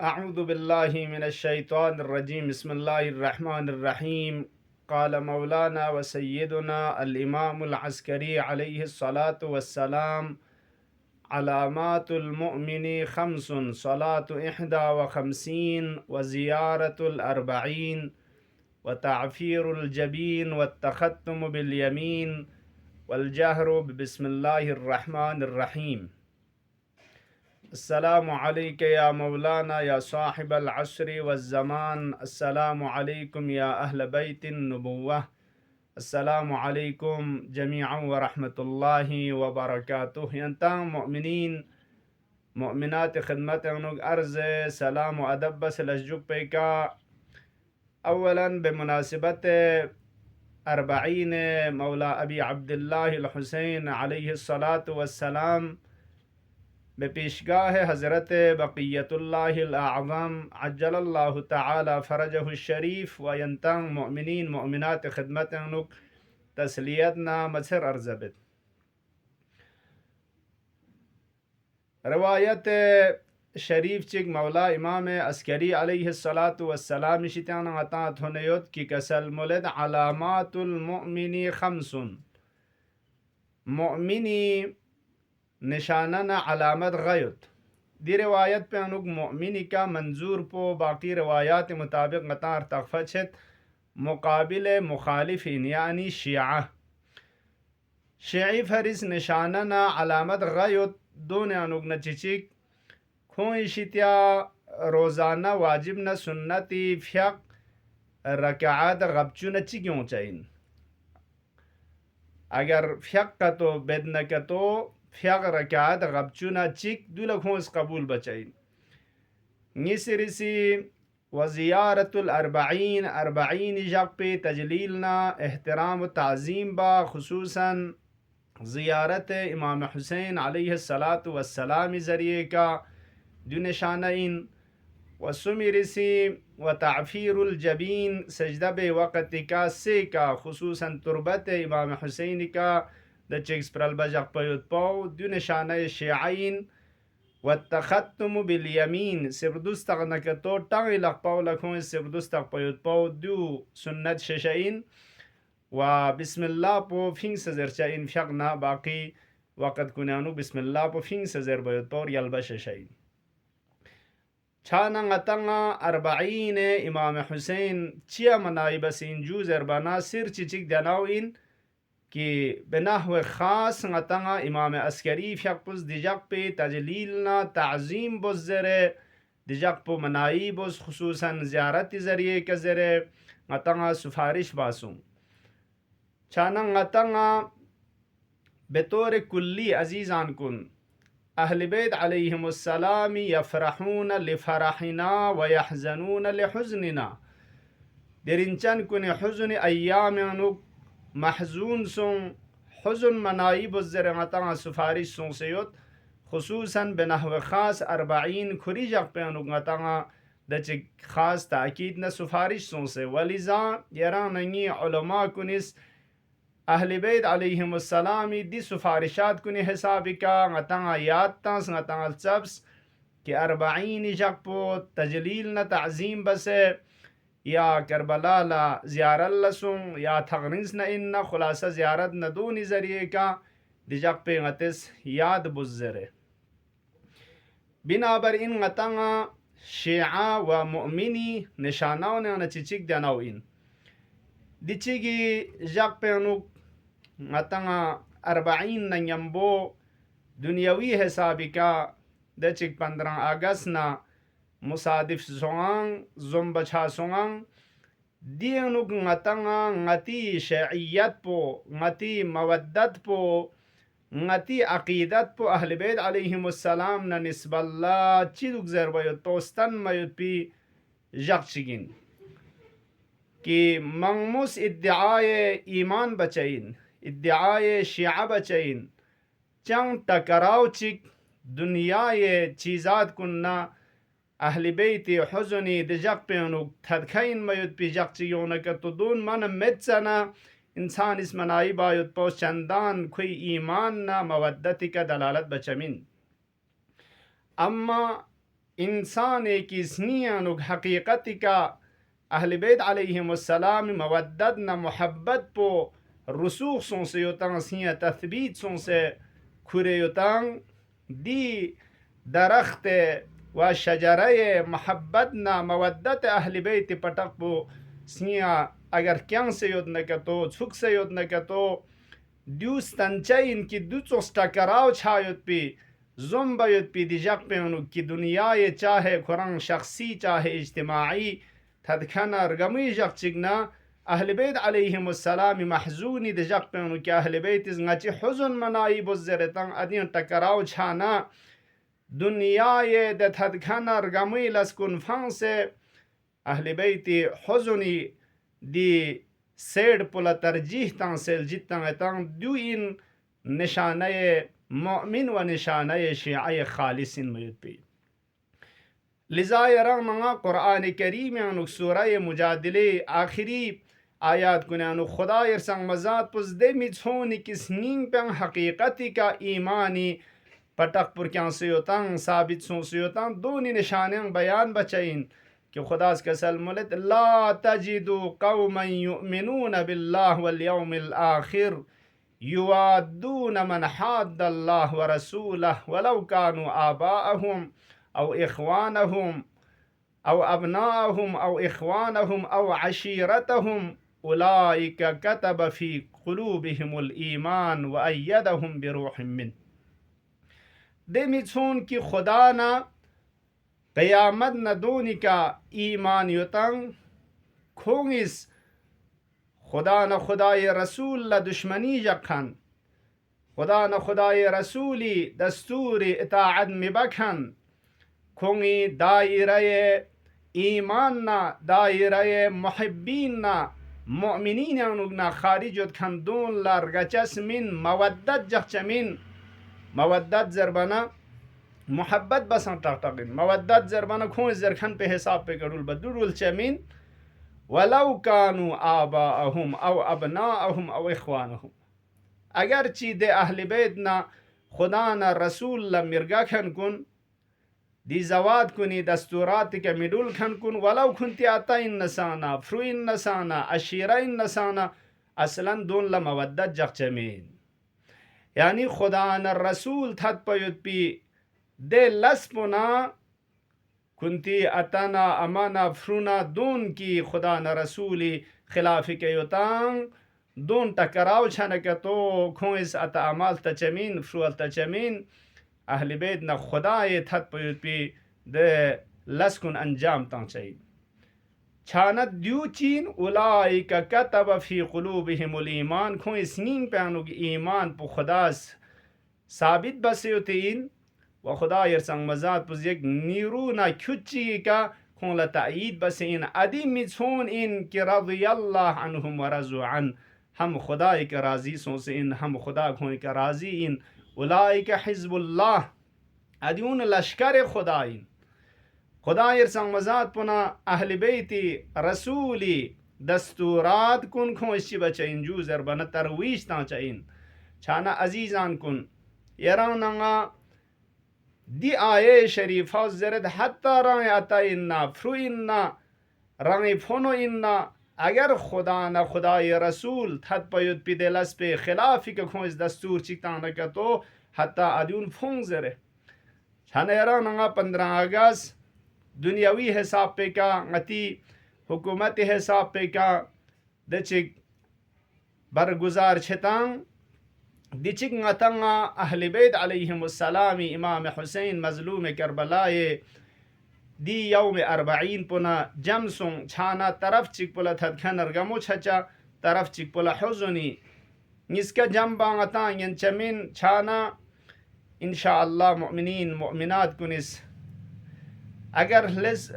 अऊज़ु बिल्लाहि मिनश्शैतानिर्रजीम बिस्मिल्लाहिर्रहमानिर्रहीम क़ाल मौलाना व सय्यदुना अल इमामुल अस्करी अलैहिस्सलातु वस्सलाम अलामातुल मुअमिनी खम्सुन सलातु इहदा व खम्सीन व ज़ियारतुल अर्बईन व तअफ़ीरुल जबीन व तख़त्तुमु बिल यमीन वल जहरु बिस्मिल्लाहिर्रहमानिर्रहीम। अस्सलामु अलैका या मौलाना या साहिबल अस्री वज़्ज़मान। अस्सलामु अलैकुम या अहल बैतिन नबुव्वह। अस्सलामु अलैकुम जमीअन व रहमतुल्लाहि व बरकातुहु। यंताम मुमिनीन मुमिनात खिदमत उनुग अर्ज़ सलाम व अदब बसलजुक पैका अव्वलन बेमुनासिबत अर्बईन मौला अबी अब्दुल्लाह हुसैन अलैहिस्सलातु वस्सलाम बेपेशगाह हज़रत बक़ियतुल्लाहिल आज़म अज्जलल्लाहु तआला फ़रजहु शरीफ व यंतम मुमिनीन मुमिनात खिदमत उनुक तस्लियत ना मसर अर्ज़बित। रवायत शरीफ चिक मौला इमाम अस्करी अलैहिस्सलातु वस्सलाम शितान अतात होनेयोत की कसल मुलद अलामातुल मुअमिनी खम्सुन। मुअमिनी निशाना न अलामत गयुत दी रवायत पे अनुक मुअमिनी का मंजूर पो बाकी रवायात मुताबिक गतार तकफछत मुकाबिल मुखालिफिन यानी शिया शिई फरिस निशाना न अलामत गयुत दोन अनुक न चिचिक खोइशित्या रोज़ाना वाजिब न सुन्नती फ़्यक रकात गबचू न चिक्यों चाहिए अगर फ़्यक का तो बेद न का तो फ़्यक रकात गबचू न चिक दुलखों इस कबूल बचाइन निसरिसी वज़ियारतुल अर्बईन अर्बईन जग पे तजलीलना एहतराम ताज़ीम बा खुसूसन ज़ियारत इमाम हुसैन अलैहिस्सलातु वस्सलाम ज़रिए का जो निशाना इन वसुमिरसी व तअफ़ीरुल जबीन सजदा बे वक़्त का से का खुसूसन तुरबत इमाम हुसैन का द चिक्स प्रल बजक पयुत पाओ जो निशाना शियाइन व तख़त्तुमु बिल यमीन सिरदुस्तक न के तो टंग लग पाओ लखों सिरदुस्तक पयुत पाओ दो सुन्नत शशाइन व बिस्मिल्लाह पो फिंग सजरचा इन फ़्यकना बाकी वक़्त कुनानु बिस्मिल्लाह पो फिंग सजर बयुत पाओ यलबा शशाइन छाना ngатanga arba'in इमाम हुसैन चिया मनाई बसिन जू जरबाना सिर चिचिक दनाउइन कि बेनहव खास ngатanga इमाम अस्करी फ़यकुस दिजक पे तजलीलना ताज़ीम बुज़रे दिजक पो मनाई बुज़ खुसूसन ज़ियारत ज़रिए के ज़रे ngатanga सुफारिश बासुं छाना ngатanga बेतौर कुल्ली अजीज़ान कुन अहल बैत अलैहिमुस्सलाम यफ़रहून लिफ़रहिना व यहज़नून लिहुज़निना दरिंचन कुन हुज़न अय्याम अनुक महजून सुं हुज़न मनाई बुज़र ngata सुफारिश सुं सेयोत खुसूसन बेनहव खास अर्बईन खुरी जग पे अनुक ngata दच खास ताकीद न सुफारिश सुं से वलिज़ा यरा नंगी उलमा कुनिस अहल बैत अलैहिमुस्सलाम दी सुफारिशात कुने हिसाब का ngata याद तास ngata चब्स कि अर्बईन जग पो तजलील न ताज़ीम बसे या करबला ला ज़ियारत लसुं या थगरिस न इन खुलासा ज़ियारत न दूनी ज़रिए का दिजक पे ngatiस याद बुज़रे बिनाबर इन ngata शिया व मुअमिनी निशानाओं ने चिचिक दनाओ इन दिचिगी जग पे अनुक ngata अर्बईन न यम्बो दुनियावी हिसाबी का दचिक 15 अगस्त ना मुसादिफ सोंगांग ज़ुम्बछा सोंगांग दियनुक ngata ngati शईयत पो ngati मवद्दत पो ngati अकीदत पो अहल बैत अलैहिमुस्सलाम न निस्बल्ला चिदुक ज़रबयुत पोस्तन मयुत पी जगचिगिन कि मंगमुस इद्दिआए ईमान बचैन इद्दिआए शिया बचैन चंग टकराव चिक दुनियाए चीज़ात कुन्ना अहल बैत हुज़नी दिजक पे अनुक थदखैन मयुत पी जगचियोन का तो दून मन मेत्सना इंसान इस मनाई बायुत पोस चंदान खुई ईमान ना मवद्दती का दलालत बचमिन अम्मा इंसान की स्नियानुक हकीकत का अहल बैत अलैहिमुस्सलाम मवद्दत न मोहब्बत पो रसूख सों से योतां सिया तथबीत सों से खुरे योतां दी दरख्त व शजरे मोहब्बत न मवद्दत अहल बैत पटक पो सिया अगर क्यांग से योद न कतो छुक से योद न कतो दूस तंचा इनकी दुचोस्टा कराव छायोत पी ज़ुम्बयुत पी दिजक पे उनु की दुनिया ये चाहे खुरंग शख्सी चाहे इज्तिमाई थदखना रगमी जक चिगना अहल बैत अलैहिमुस्सलाम महजूनी दिजक पे उनु की अहल बैत इस ngati हुज़न मनाई बुज़रतंग अदिन टकराव छाना दुनिया ये द थदखना रगमी लस्कुन फंग से अहल बैत हुज़नी दी सेड पुला तरजीह तंग सेल जितंग तंग दु इन निशाने मोमिन व निशाने शिया खालिसिन मयुत पे लिजा यरंग मंगा कुरान करीम यानुक सूरह मुजादिले आखिरी आयात कुनानु खुदा यरसंग मजात पुज दे मिछोनी किस नींग पेंग हकीकती का ईमानी पटक पुर क्या से साबित सो से दोनी निशाने बयान बचैन कि खुदा के मुलत ला तजिदु कौमन युमिनून बिल्लाह वल यौमिल आखिर युवादून मन हाद्दल्लाह व रसूलह वलौ कानु आबाअहुम औ इख्वानहुम औ अबनाअहुम औ इख्वानहुम औ अशीरतहुम उलाइका कतब फी कुलूबिहिमुल ईमान व अय्यदहुम बिरूहिम मिन देमिछोन की खुदा ना क़यामत न दोनी का ईमान युतंग खोंगिस खुदा न खुदाय रसूल ला दुश्मनी जखन खुदा न खुदाय रसूली दस्तूरी इताअत में बखन खोंगी दायरे ईमान ना दायरे मुहिब्बीन ना मुअमिनीन ना खारिज खन दून ला रगचस मिन मवद्दत जखचमिन मवद्दत जरबना मोहब्बत बसन टकटकिन मवद्दत जरबना खों जरखन पे हिसाब पे गरुल बदरुल चमिन वलौ कानु आबाअहुम औ अबनाअहुम औ इख्वानहुम अगर चीदे अहल बैत ना खुदा ना रसूल ला मिर्गा खन कुन दी जवाद कुनी दस्तूरात के मिडुल खन कुन वलौ खुनती आता इन नसाना फ्रुइन नसाना अशीरा इन नसाना असलन दोन ला मवद्दत जखचमीन यानी खुदा ना रसूल थत पयुत पी दे लस्पुना कुंती अतना अमाना फ्रूना दोन की खुदा न रसूली खिलाफ के योतांग दोन टकराव छन के तो खोइस अत अमाल तचमीन फ्रुअल तचमीन अहल बैत न खुदा ये थत पी दे लस्कुन अंजाम तंग चाहिए छानत द्यूचीन उलाइका कतब फी कुलूबिहिमुल ईमान खोइस नींग पैनुग ईमान पु खुदास साबित बसयोतीन व खुदा यरसंग मजात पुज एक नीरू ना खुच्ची का खोला ताईद बस इन अदी मिछोन इन कि रज़ियल्लाहु अन्हुम व रज़ू अन हम खुदा के राजी सो से इन हम खुदा खोई का राजी इन उलाइका हिज़्बुल्लाह अदून लश्कर खुदा इन खुदा यरसंग मजात पुना अहल बैती रसूली दस्तूरात कुन खो इसी बचइन जूजर बन तरवीश ता चइन छाना अजीजान कुन यरानंगा दी आये शरीफा जरद हत्ता रंग आता इन्ना फ्रू इन्ना रंग फोनो इन्ना अगर खुदा न खुदा ये रसूल थत पयुत पिदेलस पे खिलाफी के खोज दस्तूर चिकता न का तो हत्ता अदून फोंग जरे छानेरा नंगा 15 अगस्त दुनियावी हिसाब पे का गति हुकूमत हिसाब पे का दचिक बरगुजार छतांग दिचिक ngатanga अहल बैत अलैहिमुस्सलाम इमाम हुसैन मजलूम करबलाए दी यौम 40 पुना जमसुं छाना तरफ चिक पुला थदखन रगमो छचा तरफ चिक पुला हुजनी निसका जंबा ngata यंचमिन छाना इंशाअल्लाह मुमिनीन मुमिनात कुनिस अगर लेस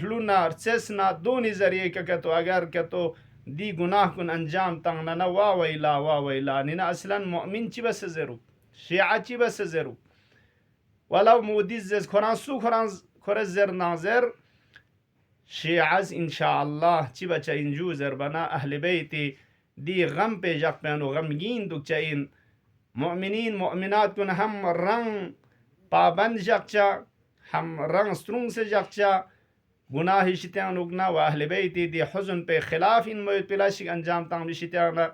लुना सेसना दोनी जरिए का तो अगर का तो दी गुनाह कुन अंजाम तंग ना वा वैला निना असलन मुमिन ची बस जरू शिया ची बस जरू वला मुदिज खुरान सु खुरान जर नाजर शियाज इंशाअल्लाह ची बचा इंजू जर बना अहल बैती दी गम पे जक पेनो गमगीन दुख चाहिए मुमिनीन मुमिनात कुन हम रंग पाबंद जकचा हम रंग स्ट्रुंग से जक्चा गुनाह शित्यानुगना व अहले बैती दी हुज़न पे खिलाफ इन मोयत पिलाशिक अंजाम तांग शित्याना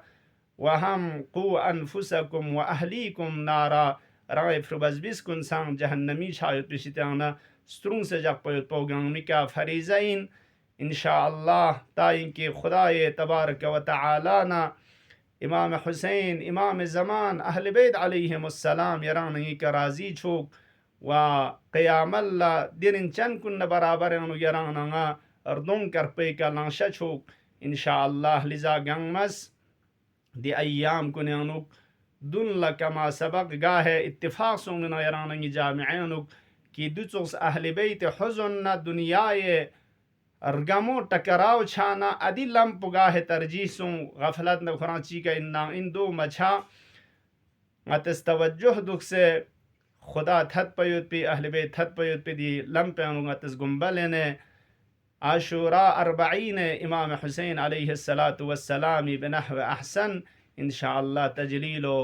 व हम कु अनफुसकुम व अहलीकुम नारा रंग फ्रबजबिस कुन सांग जहन्नमी छायत शित्याना स्ट्रुंग से जक पयत पोगंग मिका फरीज़ाइन इंशाअल्लाह ताइन के खुदाए तबारक व तआला ना इमाम हुसैन इमाम ज़मान अहल बैत अलैहिमुस्सलाम यरानगी का राजी छोक व क़यामल्ला दिन चन कुन बराबर यरानगा अर्दों कर पे का लाशा छोक इंशाअल्लाह लिजा गंगमस दी अय्याम कुन दुन लकमा सबक गाहे इत्तिफाक सोंगना यरानगी जामिअनुक की दुचोस अहल बैत हुज़न ना दुनियाए अर्गमो टकराव छाना अदिलम पुगाहे तरजीसों गफलत न खुराची का इन्ना इन दो मछा अतस तवज्जुह दुख से खुदा थत पयुत पे अहल बैत थत पयुत पे दी लम पे अतस गुम्बलेने आशूरा अरबईन इमाम हुसैन अलैहिस्सलातु वस्सलाम बिनहव अहसन इंशाअल्लाह तजलीलो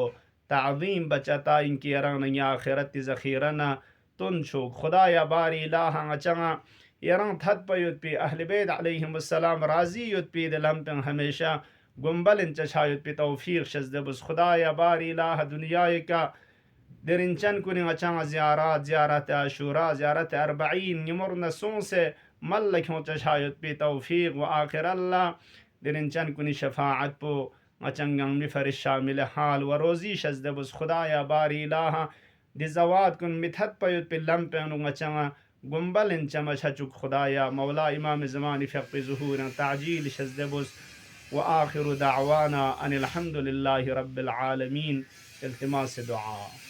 ताज़ीम बचता इनकी अरान आखिरत ज़खीरना तुन छो खुदा या बारी लाहा चंगा यरंग थत पयुत पे अहल बैत अलैहिमुस्सलाम राजी युत पे दलम पे हमेशा गुम्बल इन चछायुत पे तौफीक शजदबुस खुदा या बारी लाह दुनिया का दरिंचन कुनि अचांग ज़ियारत आशूरा ज़ियारत अरबईन यमुर नसों से मल लखों चछायुत पे तौफीक व आखिर अल्लाह दरिंचन कुनि शफाअत पो अचंगंग मिफरिश शामिल हाल व रोज़ी शजदबुस खुदा या बारी लाह दिजवात कुन मिथत पयुत पे लम पे अचंग गुम्बल इन चमचुक खुदाया मौला इमाम ज़मान फ़क़ ज़ुहूर ताजील शज़दबुस व आखिर दावाना अनिल हम्दुलिल्लाहि रब्बिल आलमीन इल्तिमास दुआ।